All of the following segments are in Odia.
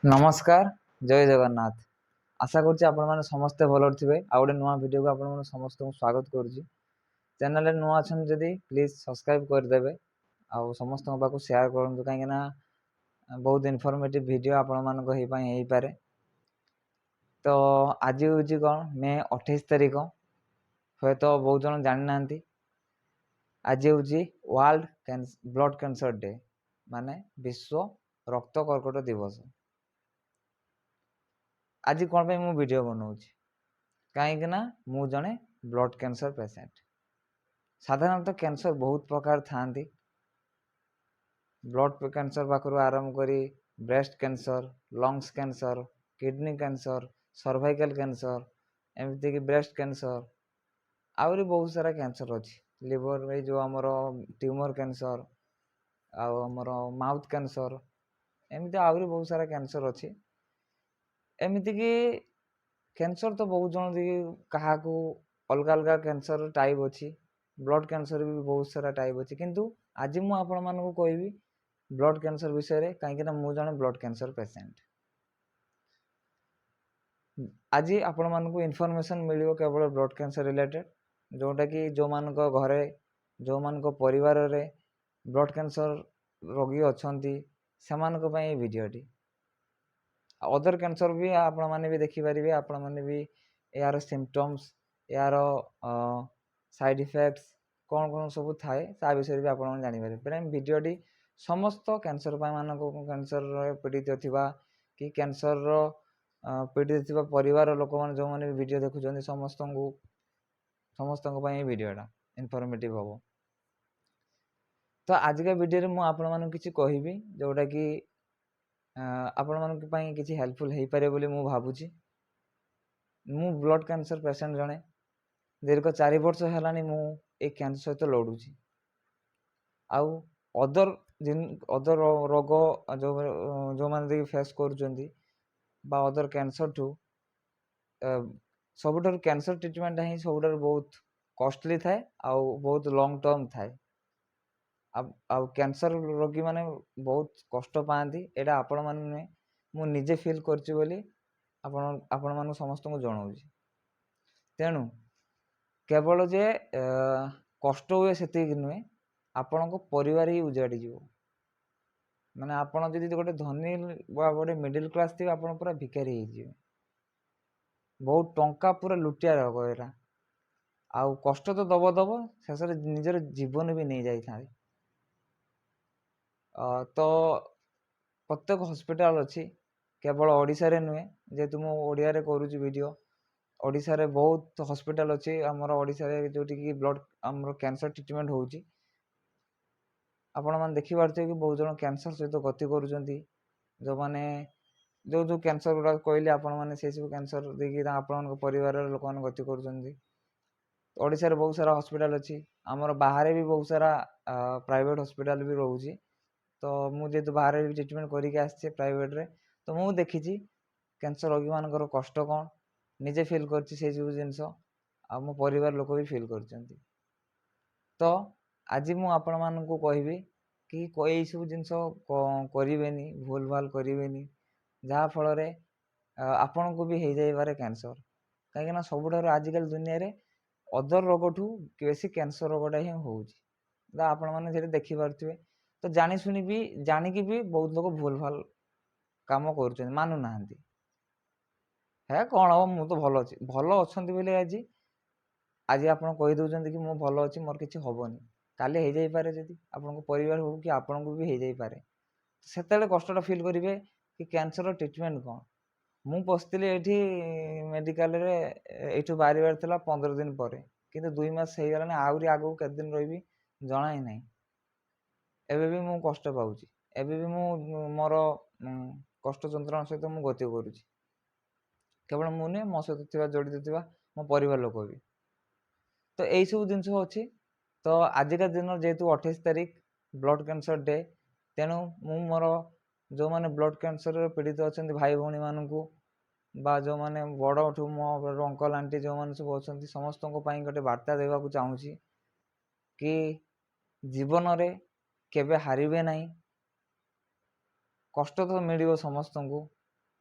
नमस्कार जय जगन्नाथ। आशा करुच्ची आपण मैंने समस्ते भल थे। आउ गए नुआ भिड को आप समस्त स्वागत करुच्ची। चैनल नुआ अच्छा जदि प्लीज सब्सक्राइब करदे आउ समस्त पाक सेयार करूँ कहीं बहुत इनफॉर्मेटिव वीडियो आपण मान हो पारे। तो आज हूँ कौन मे 28 तारिख हे तो बहुत जन जानी ना। आज हूँ वर्ल्ड ब्लड कैंसर डे माने विश्व रक्त कर्कट दिवस। आज कौन पे मु वीडियो बनाऊँ कहीं मु जड़े ब्लड कैंसर पेसेंट। साधारणतः कैंसर बहुत प्रकार था। ब्लड कैंसर पाखु आरंभ करी breast cancer, lungs cancer, kidney cancer, cervical cancer, एमती कि ब्रेस्ट कैंसर आहरी बहुत सारा कैंसर अच्छी। लिवर जो आमर ट्यूमर कैंसर आमर माउथ कैंसर एमती आहरी बहुत सारा कैंसर अच्छी। एमती कि कैंसर तो बहुत जन क्या अलग अलग कैंसर टाइप अच्छी। ब्लड कैंसर भी बहुत सारा टाइप अच्छी किंतु आज मु आपण मानकु कहबी ब्लड कैंसर विषय रे कहीं मु जने ब्लड कैंसर पेसेंट। आज आपण मानकु इनफॉरमेशन मिलियो केवल ब्लड कैंसर रिलेटेड जोटा कि जो मान घरे जो मान परिवार रे ब्लड कैंसर रोगी अछंती सेमानक पई वीडियोटी। अदर कैंसर भी आपण माने भी देखि परिबे। आपण माने भी यार सिम्पटम्स यार साइड इफेक्ट्स कौन कौन सब थाए ता विषय भी आपण जानि पारे। प्रेम वीडियोटी समस्त कैंसर मान कैंसर पीड़ित थिबा कि कैंसर पीड़ित थिबा परिवार लोक मान जो माने वीडियो देखुछन समस्त वीडियोटा इनफॉर्मेटिव हम। तो आज का वीडियो मु आपण मान किछि कहबी जोटा कि आपण मान किछि हेल्पफुल हो पारे बोली मु भाबुछि। मु ब्लड कैंसर पेशेंट जणे दीर्घ 4 वर्ष हेलानी मु ए कैंसर सहित लड़ुछि। आउ अदर रोग जो माने फेस करूछंती बा अदर कैंसर ठू सबुठार कैंसर ट्रीटमेंट ही सबुठार बहुत कॉस्टली थाए आउ बहुत लॉन्ग टर्म थाए। आउ कैंसर रोगी माने बहुत कष्ट पाती एटा आपण माने नुहे मु निजे फील करछि बोली आपण मान समस्त को जनाऊँगी। तेणु केवल जे कष्ट हुए से नुहे आपण को परिवार ही उजाड़ी जीवो। माने आपण जदि गोटे धनी गोटे मिडिल क्लास थी आपण पूरा भिखारी हो जाए। बहुत टंका पूरा लुटिया रोग एरा आउ कष्ट तो दब शेष निजर जीवन भी नहीं जाए। तो प्रत्येक हॉस्पिटल अच्छी केवल ओडिशा रे नुहे जेहेतु मु ओडिया रे करूची वीडियो। ओडिशा रे बहुत हॉस्पिटल अच्छी आमर ओडिशा रे जोटी कि ब्लड आमर कैंसर ट्रीटमेंट होउची। आपण माने देखि पारथि कि बहुत जन कैंसर सहित गति करूचंती जो माने जो कैंसर गुडा कहले आपण माने से सब कैंसर देखि आपण परिवार लोक मान गति करूचंती। ओडिशा रे बहुत सारा हॉस्पिटल अच्छी आमर बाहर भी बहुत सारा प्राइवेट हॉस्पिटल भी रहउची। तो मुझे बाहर भी ट्रीटमेंट करके आसचे प्राइवेट रे तो मु देखी कैंसर रोगी मानकर कष्ट कौन निजे फील करछि से सब जिनस आ मो परिवार लोक भी फील करछंती। तो आज मु आपण मानकु कहबी कि कोई सब जिनस करिवेनी भूल भाल करिवेनी जहा फल रे आपण को भी हो जाई पारे कैंसर। कहीं ना सबुठार आजिकल दुनिया रे अदर रोग ठू बेसी कैंसर रोगटा ही होउची। आपण माने जेते देखि पारथिबे तो जानी सुनी भी जानिकी भी बहुत लोग भूल भाल काम कर मानु ना है कौन हम मु तो भल अच्छी भल अच्छा बोले आज आप कही दौरान कि मु भल अच्छी मोर किसी हेनी काले हो जापे जदि आप परिवार हो कि आपन को भी हो जापे से कष्टा फिल करेंगे कि कैंसर ट्रीटमेंट कौन। मु पशि ये मेडिकल ये बाहर 15 दिन पर कि 2 मास हो गलानी आहरी आगू के दिन रही जना ही ना। एबे भी मु कष्ट पाऊँ एबे भी मु मोर कष्ट जंत्रणा सहित मु गति करुच्ची। केवल मु नुहे मो सहित जड़ित थी मो परिवार लोक भी। तो यही सब जिनस अच्छी। तो आजिका दिन जेहेतु 28 तारिख ब्लड कैंसर डे तेणु मु मोर जो मैंने ब्लड कैंसर पीड़ित अच्छा भाई भौणी मानू बा जो मैंने बड़ मोर अंकल आंटी जो मैंने सब अच्छा समस्त गोटे बार्ता देवाक चाहूँगी कि जीवन रे केबे हारिबे नहीं। कष्ट तो मिल समस्त को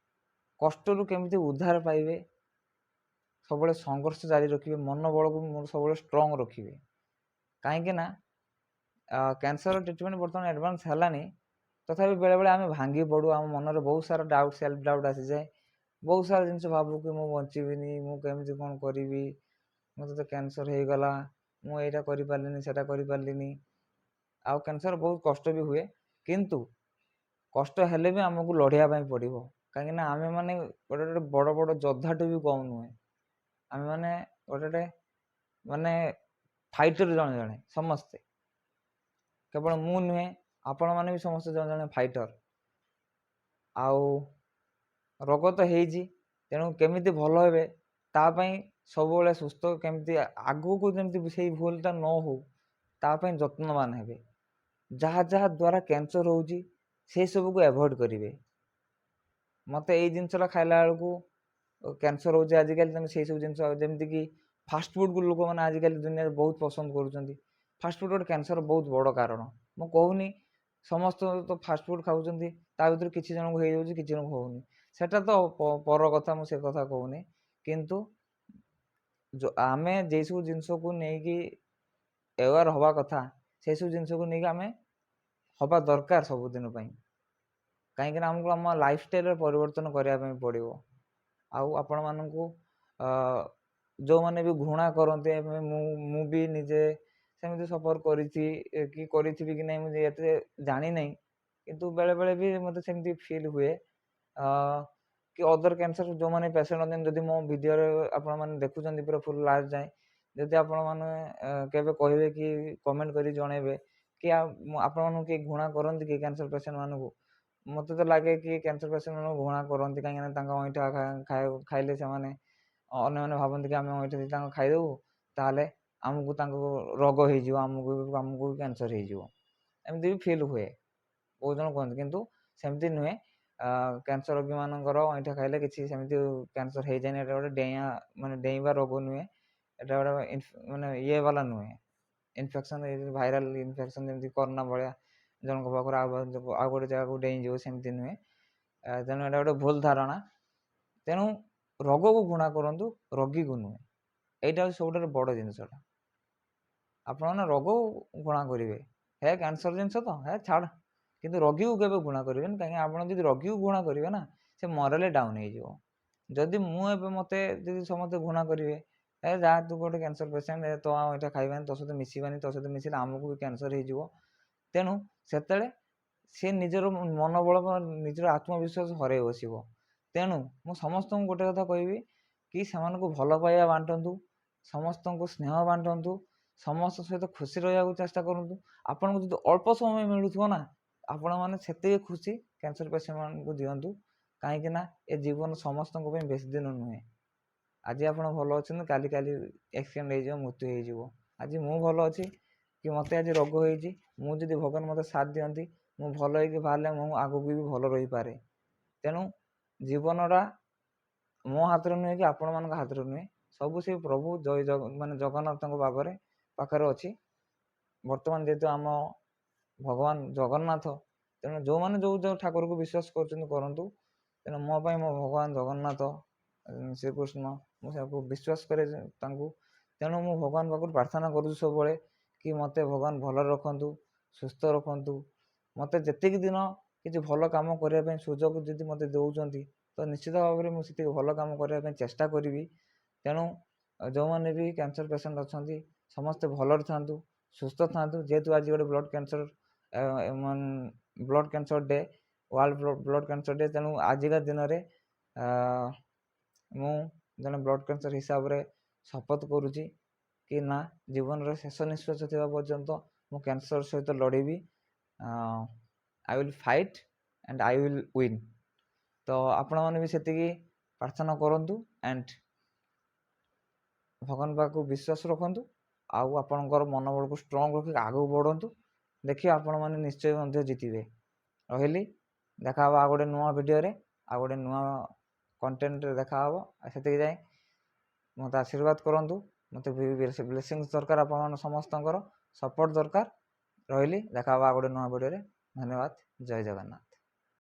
କଷ୍ଟରୁ କେମିତି ଉଦ୍ଧାର ପାଇବେ, ସବୁବେଳେ ସଂଘର୍ଷ ଜାରି ରଖିବେ, ମନୋବଳକୁ ସବୁବେଳେ ଷ୍ଟ୍ରଙ୍ଗ ରଖିବେ। କାହିଁକି ନା କ୍ୟାନ୍ସର ଟ୍ରିଟମେଣ୍ଟ ବର୍ତ୍ତମାନ ଆଡ଼ଭାନ୍ସ ହେଲାନି, ତଥାପି ବେଳେବେଳେ ଆମେ ଭାଙ୍ଗି ପଡ଼ୁ, ଆମ ମନରେ ବହୁତ ସାରା ଡାଉଟ୍, ସେଲ୍ଫ ଡାଉଟ୍ ଆସିଯାଏ। ବହୁତ ସାରା ଜିନିଷ ଭାବୁ କି ମୁଁ ବଞ୍ଚିବିନି, ମୁଁ କେମିତି କ'ଣ କରିବି, ମୋତେ ତ କ୍ୟାନ୍ସର ହେଇଗଲା, ମୁଁ ଏଇଟା କରିପାରିଲିନି, ସେଇଟା କରିପାରିଲିନି। ଆଉ କ୍ୟାନ୍ସର ବହୁତ କଷ୍ଟ ବି ହୁଏ, କିନ୍ତୁ କଷ୍ଟ ହେଲେ ବି ଆମକୁ ଲଢ଼ିବା ପାଇଁ ପଡ଼ିବ। କାହିଁକିନା ଆମେମାନେ ଗୋଟେ ବଡ଼ ବଡ଼ ଯୋଦ୍ଧାଠୁ ବି କମ୍ ନୁହେଁ। ଆମେମାନେ ଗୋଟେ ମାନେ ଫାଇଟର ଜଣେ ଜଣେ ସମସ୍ତେ, କେବଳ ମୁଁ ନୁହେଁ, ଆପଣମାନେ ବି ସମସ୍ତେ ଜଣେ ଜଣେ ଫାଇଟର। ଆଉ ରୋଗ ତ ହେଇଛି, ତେଣୁ କେମିତି ଭଲ ହେବେ ତା ପାଇଁ ସବୁବେଳେ ସୁସ୍ଥ କେମିତି ଆଗକୁ ଯେମିତି ସେଇ ଭୁଲଟା ନ ହଉ ତା ପାଇଁ ଯତ୍ନବାନ ହେବେ। ଯାହା ଯାହା ଦ୍ୱାରା କ୍ୟାନ୍ସର ହେଉଛି ସେସବୁକୁ ଆଭଏଡ଼୍ କରିବେ। ମୋତେ ଏଇ ଜିନିଷଟା ଖାଇଲା ବେଳକୁ କ୍ୟାନ୍ସର ହେଉଛି ଆଜିକାଲି, ତୁମେ ସେଇସବୁ ଜିନିଷ ଯେମିତିକି ଫାଷ୍ଟଫୁଡ଼କୁ ଲୋକମାନେ ଆଜିକାଲି ଦୁନିଆରେ ବହୁତ ପସନ୍ଦ କରୁଛନ୍ତି। ଫାଷ୍ଟଫୁଡ଼ ଗୋଟେ କ୍ୟାନ୍ସର ବହୁତ ବଡ଼ କାରଣ। ମୁଁ କହୁନି ସମସ୍ତ ତ ଫାଷ୍ଟଫୁଡ଼ ଖାଉଛନ୍ତି, ତା ଭିତରୁ କିଛି ଜଣଙ୍କୁ ହେଇଯାଉଛି, କିଛି ଜଣଙ୍କୁ ହେଉନି, ସେଟା ତ ପର କଥା, ମୁଁ ସେ କଥା କହୁନି। କିନ୍ତୁ ଆମେ ଯେଇସବୁ ଜିନିଷକୁ ନେଇକି ଆୱାର ହେବା କଥା, ସେସବୁ ଜିନିଷକୁ ନେଇକି ଆମେ ହେବା ଦରକାର ସବୁଦିନ ପାଇଁ। କାହିଁକିନା ଆମକୁ ଆମ ଲାଇଫଷ୍ଟାଇଲରେ ପରିବର୍ତ୍ତନ କରିବା ପାଇଁ ପଡ଼ିବ। ଆଉ ଆପଣମାନଙ୍କୁ ଯେଉଁମାନେ ବି ଘୃଣା କରନ୍ତି, ମୁଁ ବି ନିଜେ ସେମିତି ସଫର କରିଛି କି କରିଥିବି କି ନାହିଁ ମୁଁ ଏତେ ଜାଣିନାହିଁ, କିନ୍ତୁ ବେଳେବେଳେ ବି ମୋତେ ସେମିତି ଫିଲ୍ ହୁଏ କି ଅଦର କ୍ୟାନ୍ସର ଯେଉଁମାନେ ପେସେଣ୍ଟ ଅଛନ୍ତି, ଯଦି ମୋ ଭିଡ଼ିଓରେ ଆପଣମାନେ ଦେଖୁଛନ୍ତି ପୁରା ଫୁଲ୍ ଲାଷ୍ଟ ଯାଏଁ, ଯଦି ଆପଣମାନେ କେବେ କହିବେ କି କମେଣ୍ଟ କରି ଜଣାଇବେ କି ଆପଣମାନଙ୍କୁ କିଏ ଘୃଣା କରନ୍ତି କି କ୍ୟାନ୍ସର ପେସେଣ୍ଟମାନଙ୍କୁ, ମୋତେ ତ ଲାଗେ କି କ୍ୟାନ୍ସର ପେସେଣ୍ଟମାନଙ୍କୁ ଘୃଣା କରନ୍ତି। କାହିଁକିନା ତାଙ୍କ ଅଇଁଠା ଖାଇଲେ ସେମାନେ ଅନ୍ୟମାନେ ଭାବନ୍ତି କି ଆମେ ଅଇଁଠା ତାଙ୍କୁ ଖାଇଦେବୁ, ତାହେଲେ ଆମକୁ ତାଙ୍କୁ ରୋଗ ହେଇଯିବ, ଆମକୁ ବି କ୍ୟାନ୍ସର ହେଇଯିବ, ଏମିତି ବି ଫିଲ୍ ହୁଏ, ବହୁତ ଜଣ କୁହନ୍ତି। କିନ୍ତୁ ସେମିତି ନୁହେଁ, କ୍ୟାନ୍ସର ରୋଗୀମାନଙ୍କର ଅଇଁଠା ଖାଇଲେ କିଛି ସେମିତି କ୍ୟାନ୍ସର ହେଇଯାଏନି। ଏଇଟା ଗୋଟେ ଡେଇଁବା ରୋଗ ନୁହେଁ, ଏଇଟା ଗୋଟେ ମାନେ ଇଏ ବାଲା ନୁହେଁ, ଇନଫେକ୍ସନ୍, ଭାଇରାଲ ଇନଫେକ୍ସନ୍ ଯେମିତି କରୋନା ଭଳିଆ ଜଣଙ୍କ ପାଖରୁ ଆଉ ଗୋଟେ ଜାଗାକୁ ଡେଇଁଯିବ, ସେମିତି ନୁହେଁ। ତେଣୁ ଏଇଟା ଗୋଟେ ଭୁଲ ଧାରଣା। ତେଣୁ ରୋଗକୁ ଘୃଣା କରନ୍ତୁ, ରୋଗୀକୁ ନୁହେଁ। ଏଇଟା ହେଉଛି ସବୁଠାରୁ ବଡ଼ ଜିନିଷଟା। ଆପଣମାନେ ରୋଗକୁ ଘୃଣା କରିବେ, ହେ କ୍ୟାନ୍ସର ଜିନିଷ ତ ହେ ଛାଡ଼, କିନ୍ତୁ ରୋଗୀକୁ କେବେ ଘୃଣା କରିବେନି। କାହିଁକି ଆପଣ ଯଦି ରୋଗୀକୁ ଘୃଣା କରିବେ ନା, ସେ ମରାଲି ଡାଉନ୍ ହେଇଯିବ। ଯଦି ମୁଁ ଏବେ ମୋତେ ଯଦି ସମସ୍ତେ ଘୃଣା କରିବେ, ଯାହା ତୁ ଗୋଟେ କ୍ୟାନ୍ସର ପେସେଣ୍ଟ, ତ ଏଇଟା ଖାଇବାନି, ତୋ ସହିତ ମିଶିବାନି, ତୋ ସହିତ ମିଶିଲେ ଆମକୁ ବି କ୍ୟାନ୍ସର ହେଇଯିବ। ତେଣୁ ସେତେବେଳେ ସେ ନିଜର ମନୋବଳ, ନିଜର ଆତ୍ମବିଶ୍ୱାସ ହରାଇ ବସିବ। ତେଣୁ ମୁଁ ସମସ୍ତଙ୍କୁ ଗୋଟେ କଥା କହିବି କି ସେମାନଙ୍କୁ ଭଲ ପାଇବା ବାଣ୍ଟନ୍ତୁ, ସମସ୍ତଙ୍କୁ ସ୍ନେହ ବାଣ୍ଟନ୍ତୁ, ସମସ୍ତଙ୍କ ସହିତ ଖୁସି ରହିବାକୁ ଚେଷ୍ଟା କରନ୍ତୁ। ଆପଣଙ୍କୁ ଯଦି ଅଳ୍ପ ସମୟ ମିଳୁଥିବ ନା, ଆପଣମାନେ ସେତିକି ଖୁସି କ୍ୟାନ୍ସର ପେସେଣ୍ଟମାନଙ୍କୁ ଦିଅନ୍ତୁ। କାହିଁକି ନା ଏ ଜୀବନ ସମସ୍ତଙ୍କ ପାଇଁ ବେଶୀ ଦିନ ନୁହେଁ। ଆଜି ଆପଣ ଭଲ ଅଛନ୍ତି, କାଲି ଆକ୍ସିଡେଣ୍ଟ ହେଇଯିବ, ମୃତ୍ୟୁ ହେଇଯିବ। ଆଜି ମୁଁ ଭଲ ଅଛି କି ମୋତେ ଆଜି ରୋଗ ହେଇଛି, ମୁଁ ଯଦି ଭଗବାନ ମୋତେ ସାଥ ଦିଅନ୍ତି, ମୁଁ ଭଲ ହେଇକି ବାହାରିଲେ ମୁଁ ଆଗକୁ ବି ଭଲ ରହିପାରେ। ତେଣୁ ଜୀବନଟା ମୋ ହାତରେ ନୁହେଁ କି ଆପଣମାନଙ୍କ ହାତରେ ନୁହେଁ, ସବୁ ସେ ପ୍ରଭୁ ଜଗନ୍ନାଥଙ୍କ ପାଖରେ ଅଛି। ବର୍ତ୍ତମାନ ଯେହେତୁ ଆମ ଭଗବାନ ଜଗନ୍ନାଥ, ତେଣୁ ଯେଉଁମାନେ ଯେଉଁ ଠାକୁରକୁ ବିଶ୍ୱାସ କରୁଛନ୍ତି କରନ୍ତୁ। ତେଣୁ ମୋ ପାଇଁ ମୋ ଭଗବାନ ଜଗନ୍ନାଥ, ଶ୍ରୀକୃଷ୍ଣ, ମୁଁ ତାକୁ ବିଶ୍ୱାସ କରେ ତାଙ୍କୁ। ତେଣୁ ମୁଁ ଭଗବାନ ପାଖରୁ ପ୍ରାର୍ଥନା କରୁଛି ସବୁବେଳେ କି ମୋତେ ଭଗବାନ ଭଲରେ ରଖନ୍ତୁ, ସୁସ୍ଥ ରଖନ୍ତୁ। ମୋତେ ଯେତିକି ଦିନ କିଛି ଭଲ କାମ କରିବା ପାଇଁ ସୁଯୋଗ ଯଦି ମୋତେ ଦେଉଛନ୍ତି, ତ ନିଶ୍ଚିତ ଭାବରେ ମୁଁ ସେତିକି ଭଲ କାମ କରିବା ପାଇଁ ଚେଷ୍ଟା କରିବି। ତେଣୁ ଯେଉଁମାନେ ବି କ୍ୟାନ୍ସର ପେସେଣ୍ଟ ଅଛନ୍ତି, ସମସ୍ତେ ଭଲରେ ଥାନ୍ତୁ, ସୁସ୍ଥ ଥାନ୍ତୁ। ଯେହେତୁ ଆଜି ଗୋଟେ blood cancer day, world blood cancer day, ତେଣୁ ଆଜିକା ଦିନରେ ମୁଁ ଜଣେ ବ୍ଲଡ଼ କ୍ୟାନ୍ସର ହିସାବରେ ଶପଥ କରୁଛି କି ନା, ଜୀବନର ଶେଷ ନିଶ୍ୱାସ ଥିବା ପର୍ଯ୍ୟନ୍ତ ମୁଁ କ୍ୟାନ୍ସର ସହିତ ଲଢ଼ିବି। I will fight and I will win. ତ ଆପଣମାନେ ବି ସେତିକି ପ୍ରାର୍ଥନା କରନ୍ତୁ ଆଣ୍ଡ ଭଗବାନ ପାଖକୁ ବିଶ୍ୱାସ ରଖନ୍ତୁ, ଆଉ ଆପଣଙ୍କର ମନୋବଳକୁ ଷ୍ଟ୍ରଙ୍ଗ ରଖି ଆଗକୁ ବଢ଼ନ୍ତୁ। ଦେଖିବେ ଆପଣମାନେ ନିଶ୍ଚୟ ମଧ୍ୟ ଜିତିବେ। ରହିଲି, ଦେଖା ହେବ ଆଉ ଗୋଟେ ନୂଆ ଭିଡ଼ିଓରେ, ଆଉ ଗୋଟେ ନୂଆ କଣ୍ଟେଣ୍ଟରେ ଦେଖା ହେବ। ସେତିକି ଯାଏଁ ମୋତେ ଆଶୀର୍ବାଦ କରନ୍ତୁ। ମୋତେ ବ୍ଲେସିଂସ୍ ଦରକାର, ଆପଣମାନେ ସମସ୍ତଙ୍କର ସପୋର୍ଟ ଦରକାର। ରହିଲି, ଦେଖା ହେବ ଆଉ ଗୋଟେ ନୂଆ ଭିଡ଼ିଓରେ। ଧନ୍ୟବାଦ, ଜୟ ଜଗନ୍ନାଥ।